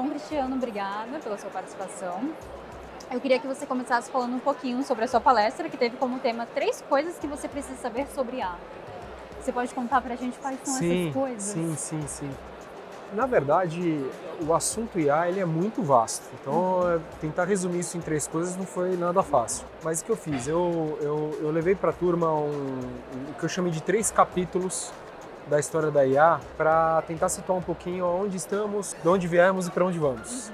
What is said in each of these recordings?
Então, Cristiano, obrigada pela sua participação. Eu queria que você começasse falando um pouquinho sobre a sua palestra, que teve como tema 3 coisas que você precisa saber sobre IA. Você pode contar pra gente quais são essas Sim, sim, coisas? sim, sim. Na verdade, o assunto IA ele é muito vasto, então tentar resumir isso em 3 coisas não foi nada fácil. Mas o que eu fiz? Eu levei para a turma o que eu chamei de 3 capítulos da história da IA para tentar situar um pouquinho aonde estamos, de onde viemos e para onde vamos.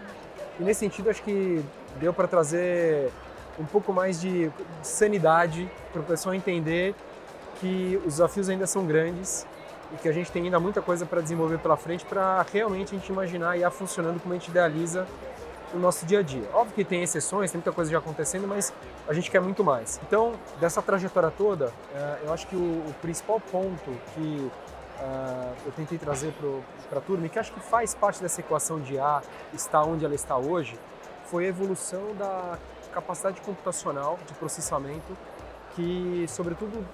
E nesse sentido, acho que deu para trazer um pouco mais de sanidade para o pessoal entender que os desafios ainda são grandes e que a gente tem ainda muita coisa para desenvolver pela frente para realmente a gente imaginar a IA funcionando como a gente idealiza no nosso dia a dia. Óbvio que tem exceções, tem muita coisa já acontecendo, mas a gente quer muito mais. Então, dessa trajetória toda, eu acho que o principal ponto que eu tentei trazer para a turma e que acho que faz parte dessa equação de IA estar onde ela está hoje, foi a evolução da capacidade computacional de processamento que, sobretudo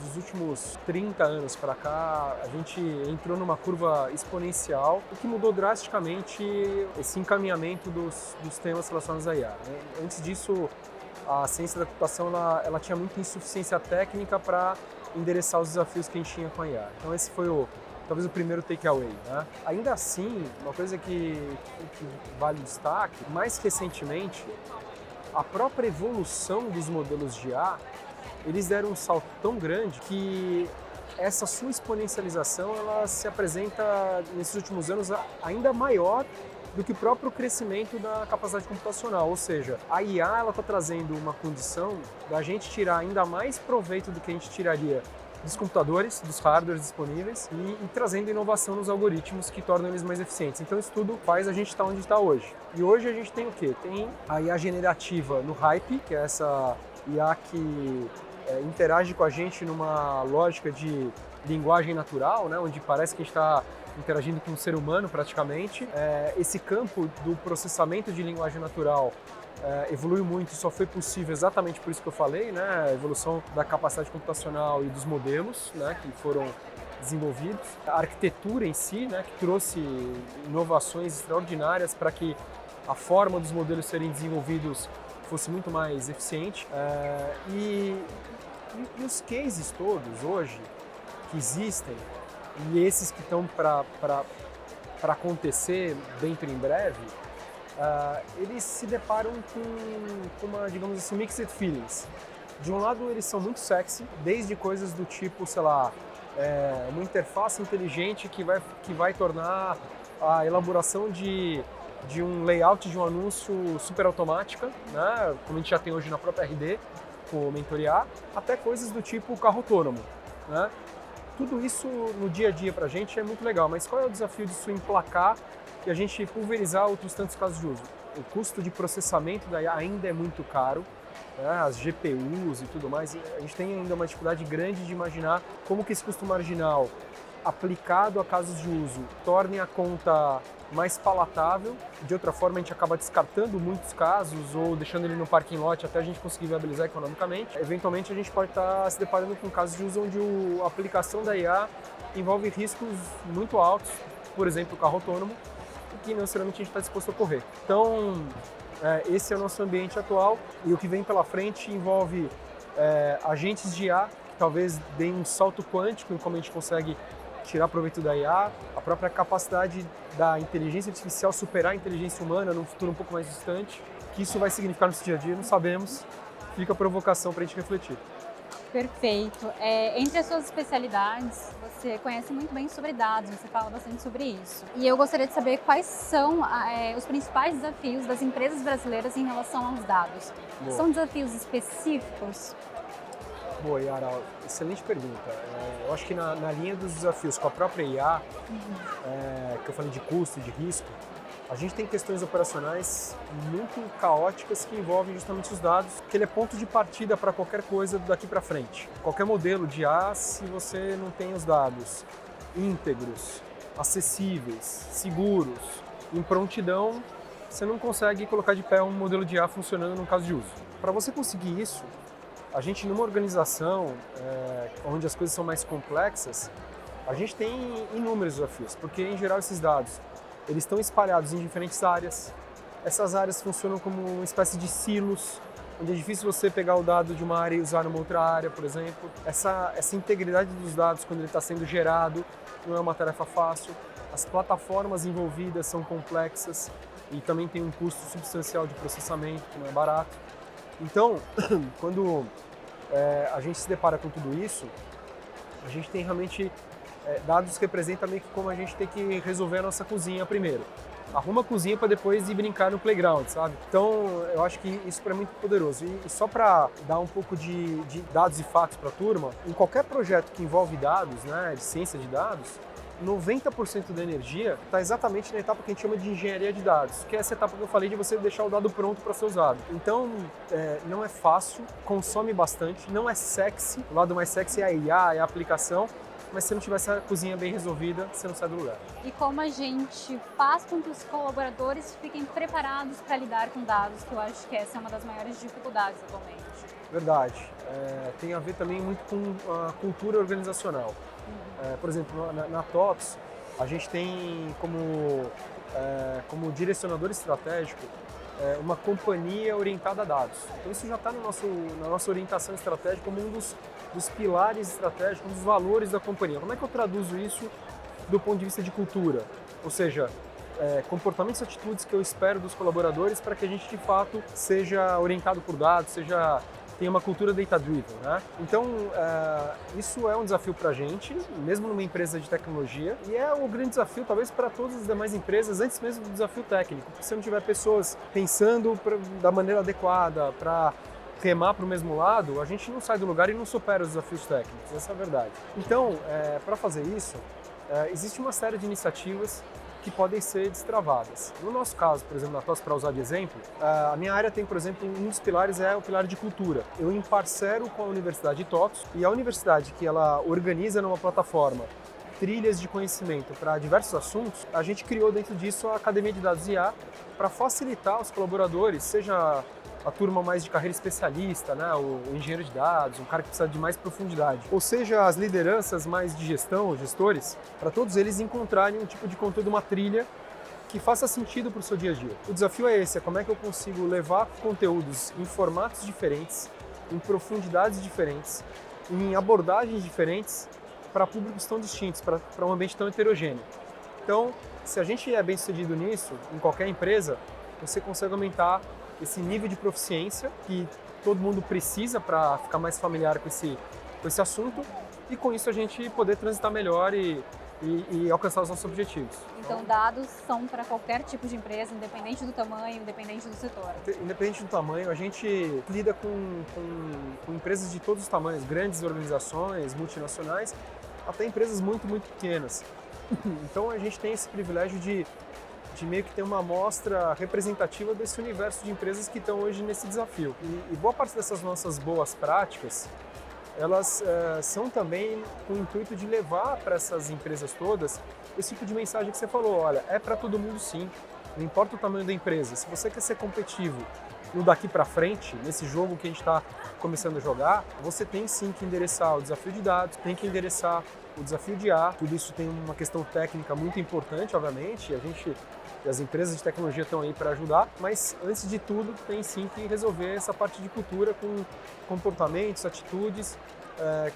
dos últimos 30 anos para cá, a gente entrou numa curva exponencial, o que mudou drasticamente esse encaminhamento dos temas relacionados à IA, né? Antes disso, a ciência da computação ela tinha muita insuficiência técnica para endereçar os desafios que a gente tinha com a IA. Então esse foi talvez o primeiro takeaway, né? Ainda assim, uma coisa que vale destaque, mais recentemente, a própria evolução dos modelos de IA, eles deram um salto tão grande que essa sua exponencialização ela se apresenta nesses últimos anos ainda maior do que o próprio crescimento da capacidade computacional, ou seja, a IA ela está trazendo uma condição da gente tirar ainda mais proveito do que a gente tiraria dos computadores, dos hardwares disponíveis e trazendo inovação nos algoritmos que tornam eles mais eficientes. Então isso tudo faz a gente estar onde está hoje. E hoje a gente tem o quê? Tem a IA generativa no Hype, que é essa IA que interage com a gente numa lógica de linguagem natural, né, onde parece que a gente está interagindo com um ser humano praticamente. Esse campo do processamento de linguagem natural evoluiu muito e só foi possível exatamente por isso que eu falei, né, a evolução da capacidade computacional e dos modelos, né, que foram desenvolvidos. A arquitetura em si, né, que trouxe inovações extraordinárias para que a forma dos modelos serem desenvolvidos fosse muito mais eficiente. E os cases todos hoje que existem, e esses que estão para acontecer dentro em breve, eles se deparam com uma, digamos assim, mixed feelings. De um lado, eles são muito sexy, desde coisas do tipo, sei lá, uma interface inteligente que vai tornar a elaboração de um layout de um anúncio super automática, né, como a gente já tem hoje na própria RD, com o Mentor IA, até coisas do tipo carro autônomo, né? Tudo isso no dia a dia para a gente é muito legal, mas qual é o desafio disso emplacar e a gente pulverizar outros tantos casos de uso? O custo de processamento da IA ainda é muito caro, né? As GPUs e tudo mais, a gente tem ainda uma dificuldade grande de imaginar como que esse custo marginal aplicado a casos de uso torne a conta mais palatável. De outra forma, a gente acaba descartando muitos casos ou deixando ele no parking lot até a gente conseguir viabilizar economicamente. Eventualmente, a gente pode estar se deparando com casos de uso onde a aplicação da IA envolve riscos muito altos, por exemplo, o carro autônomo, e que não necessariamente a gente está disposto a correr. Então, esse é o nosso ambiente atual e o que vem pela frente envolve agentes de IA que talvez deem um salto quântico em como a gente consegue tirar proveito da IA, a própria capacidade da inteligência artificial superar a inteligência humana num futuro um pouco mais distante. O que isso vai significar no nosso dia a dia, não sabemos. Fica a provocação para a gente refletir. Perfeito. Entre as suas especialidades, você conhece muito bem sobre dados, você fala bastante sobre isso. E eu gostaria de saber quais são os principais desafios das empresas brasileiras em relação aos dados. Boa. São desafios específicos? Boa, Yara, excelente pergunta. Eu acho que na linha dos desafios com a própria IA, que eu falei de custo e de risco, a gente tem questões operacionais muito caóticas que envolvem justamente os dados, que ele é ponto de partida para qualquer coisa daqui para frente. Qualquer modelo de IA, se você não tem os dados íntegros, acessíveis, seguros, em prontidão, você não consegue colocar de pé um modelo de IA funcionando no caso de uso. Para você conseguir isso, a gente numa organização onde as coisas são mais complexas, a gente tem inúmeros desafios, porque em geral esses dados eles estão espalhados em diferentes áreas. Essas áreas funcionam como uma espécie de silos, onde é difícil você pegar o dado de uma área e usar numa outra área, por exemplo. Essa integridade dos dados, quando ele está sendo gerado, não é uma tarefa fácil. As plataformas envolvidas são complexas e também tem um custo substancial de processamento, que não é barato. Então, quando a gente se depara com tudo isso, a gente tem realmente dados que representam meio que como a gente tem que resolver a nossa cozinha primeiro. Arruma a cozinha para depois ir brincar no playground, sabe? Então, eu acho que isso para mim é muito poderoso. E só para dar um pouco de dados e fatos para a turma, em qualquer projeto que envolve dados, né, de ciência de dados, 90% da energia está exatamente na etapa que a gente chama de engenharia de dados, que é essa etapa que eu falei de você deixar o dado pronto para ser usado. Então, não é fácil, consome bastante, não é sexy, o lado mais sexy é a IA, é a aplicação, mas se não tiver essa cozinha bem resolvida, você não sai do lugar. E como a gente faz com que os colaboradores fiquem preparados para lidar com dados, que eu acho que essa é uma das maiores dificuldades atualmente. Verdade. Tem a ver também muito com a cultura organizacional. Por exemplo, na TOTS, a gente tem como direcionador estratégico uma companhia orientada a dados. Então isso já está na nossa orientação estratégica como um dos pilares estratégicos, um dos valores da companhia. Como é que eu traduzo isso do ponto de vista de cultura? Ou seja, comportamentos e atitudes que eu espero dos colaboradores para que a gente de fato seja orientado por dados, tenha uma cultura data-driven, né? Então, isso é um desafio para a gente, mesmo numa empresa de tecnologia, e é um grande desafio talvez para todas as demais empresas, antes mesmo do desafio técnico, porque se não tiver pessoas pensando da maneira adequada para remar para o mesmo lado, a gente não sai do lugar e não supera os desafios técnicos, essa é a verdade. Então, para fazer isso, existe uma série de iniciativas que podem ser destravadas. No nosso caso, por exemplo, na TOTS, para usar de exemplo, a minha área tem, por exemplo, um dos pilares é o pilar de cultura. Eu emparcero com a Universidade de TOTS e a universidade que ela organiza numa plataforma trilhas de conhecimento para diversos assuntos, a gente criou dentro disso a Academia de Dados IA para facilitar os colaboradores, seja a turma mais de carreira especialista, né, o engenheiro de dados, um cara que precisa de mais profundidade, ou seja, as lideranças mais de gestão, os gestores, para todos eles encontrarem um tipo de conteúdo, uma trilha que faça sentido para o seu dia a dia. O desafio é esse, é como é que eu consigo levar conteúdos em formatos diferentes, em profundidades diferentes, em abordagens diferentes para públicos tão distintos, para um ambiente tão heterogêneo. Então, se a gente é bem sucedido nisso, em qualquer empresa, você consegue aumentar esse nível de proficiência que todo mundo precisa para ficar mais familiar com esse assunto e com isso a gente poder transitar melhor e alcançar os nossos objetivos. Então dados são para qualquer tipo de empresa, independente do tamanho, independente do setor. Independente do tamanho, a gente lida com empresas de todos os tamanhos, grandes organizações, multinacionais, até empresas muito, muito pequenas. Então a gente tem esse privilégio de meio que ter uma amostra representativa desse universo de empresas que estão hoje nesse desafio. E boa parte dessas nossas boas práticas, elas são também com o intuito de levar para essas empresas todas esse tipo de mensagem que você falou, olha, é para todo mundo sim, não importa o tamanho da empresa, se você quer ser competitivo no daqui para frente, nesse jogo que a gente está começando a jogar, você tem sim que endereçar o desafio de dados, tem que endereçar o desafio de IA, tudo isso tem uma questão técnica muito importante, obviamente, e as empresas de tecnologia estão aí para ajudar, mas antes de tudo tem sim que resolver essa parte de cultura com comportamentos, atitudes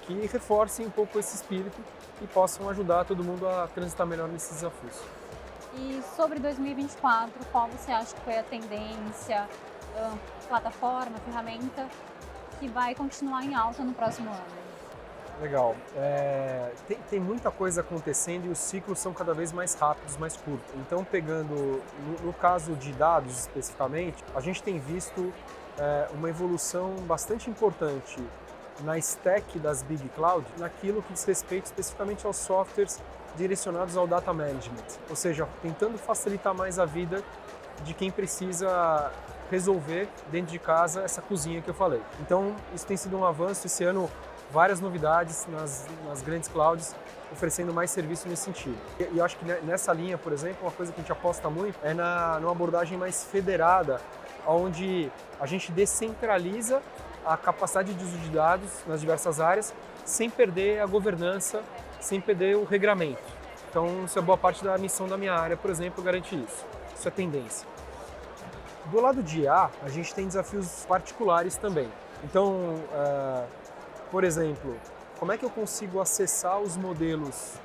que reforcem um pouco esse espírito e possam ajudar todo mundo a transitar melhor nesses desafios. E sobre 2024, qual você acha que foi a tendência, plataforma, ferramenta que vai continuar em alta no próximo ano? Legal. Tem muita coisa acontecendo e os ciclos são cada vez mais rápidos, mais curtos. Então, pegando no caso de dados especificamente, a gente tem visto uma evolução bastante importante na stack das Big Cloud, naquilo que diz respeito especificamente aos softwares direcionados ao data management, ou seja, tentando facilitar mais a vida de quem precisa resolver dentro de casa essa cozinha que eu falei. Então, isso tem sido um avanço esse ano. Várias novidades nas grandes clouds, oferecendo mais serviço nesse sentido. E eu acho que nessa linha, por exemplo, uma coisa que a gente aposta muito é numa abordagem mais federada, onde a gente descentraliza a capacidade de uso de dados nas diversas áreas, sem perder a governança, sem perder o regramento. Então, isso é boa parte da missão da minha área, por exemplo, garantir isso. Isso é tendência. Do lado de IA, a gente tem desafios particulares também. Então, por exemplo, como é que eu consigo acessar os modelos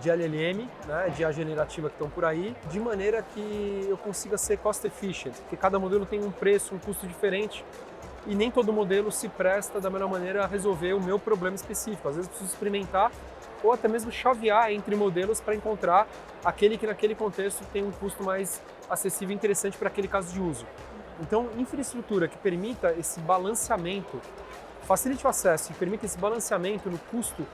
de LLM, né, de IA generativa que estão por aí, de maneira que eu consiga ser cost efficient, porque cada modelo tem um preço, um custo diferente, e nem todo modelo se presta da melhor maneira a resolver o meu problema específico. Às vezes eu preciso experimentar ou até mesmo chavear entre modelos para encontrar aquele que naquele contexto tem um custo mais acessível e interessante para aquele caso de uso. Então, infraestrutura que permita esse balanceamento, facilite o acesso e permita esse balanceamento no custo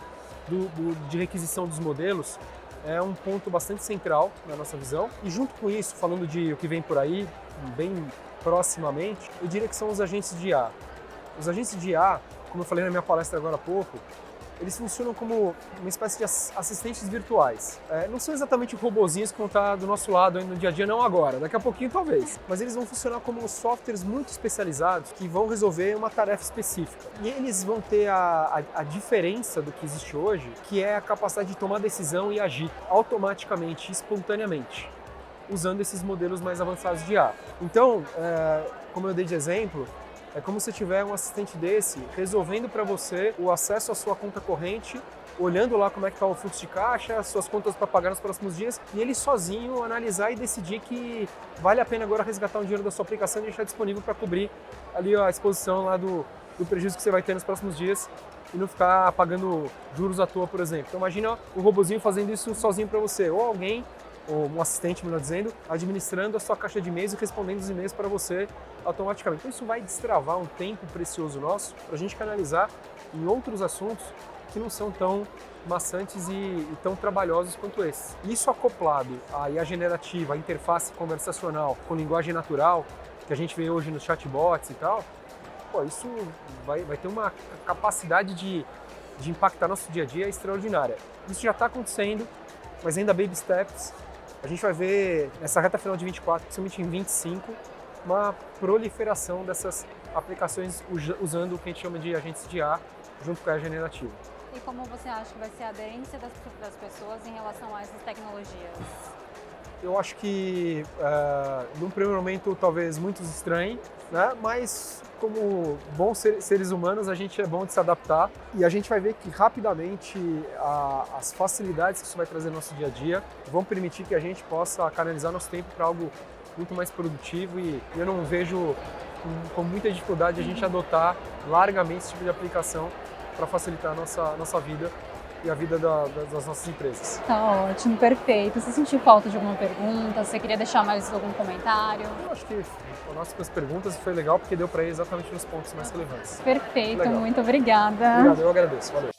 de requisição dos modelos é um ponto bastante central na nossa visão. E junto com isso, falando de o que vem por aí, bem proximamente, eu diria que são os agentes de IA. Os agentes de IA, como eu falei na minha palestra agora há pouco, eles funcionam como uma espécie de assistentes virtuais. Não são exatamente robozinhos que vão estar do nosso lado no dia a dia, não agora, daqui a pouquinho talvez. Mas eles vão funcionar como softwares muito especializados que vão resolver uma tarefa específica. E eles vão ter a diferença do que existe hoje, que é a capacidade de tomar decisão e agir automaticamente, espontaneamente, usando esses modelos mais avançados de IA. Então, como eu dei de exemplo, é como se tiver um assistente desse resolvendo para você o acesso à sua conta corrente, olhando lá como é que está o fluxo de caixa, as suas contas para pagar nos próximos dias, e ele sozinho analisar e decidir que vale a pena agora resgatar um dinheiro da sua aplicação e deixar disponível para cobrir ali a exposição lá do prejuízo que você vai ter nos próximos dias e não ficar pagando juros à toa, por exemplo. Então imagina o robozinho fazendo isso sozinho para você, ou alguém, ou um assistente, melhor dizendo, administrando a sua caixa de e-mails e respondendo os e-mails para você automaticamente. Então isso vai destravar um tempo precioso nosso para a gente canalizar em outros assuntos que não são tão maçantes e tão trabalhosos quanto esses. Isso acoplado à IA generativa, à interface conversacional com linguagem natural, que a gente vê hoje nos chatbots e tal, isso vai ter uma capacidade de impactar nosso dia a dia extraordinária. Isso já está acontecendo, mas ainda baby steps. A gente vai ver nessa reta final de 24, principalmente em 25, uma proliferação dessas aplicações usando o que a gente chama de agentes de IA junto com a IA generativa. E como você acha que vai ser a aderência das pessoas em relação a essas tecnologias? Eu acho que, num primeiro momento, talvez muitos estranhem, né? Mas como bons seres humanos, a gente é bom de se adaptar e a gente vai ver que rapidamente as facilidades que isso vai trazer no nosso dia a dia vão permitir que a gente possa canalizar nosso tempo para algo muito mais produtivo e eu não vejo com muita dificuldade a gente adotar largamente esse tipo de aplicação para facilitar a nossa vida e a vida das nossas empresas. Tá ótimo, perfeito. Você sentiu falta de alguma pergunta? Você queria deixar mais algum comentário? Eu acho que foram as perguntas foi legal porque deu para ir exatamente nos pontos mais relevantes. Perfeito, muito obrigada. Obrigado, eu agradeço. Valeu.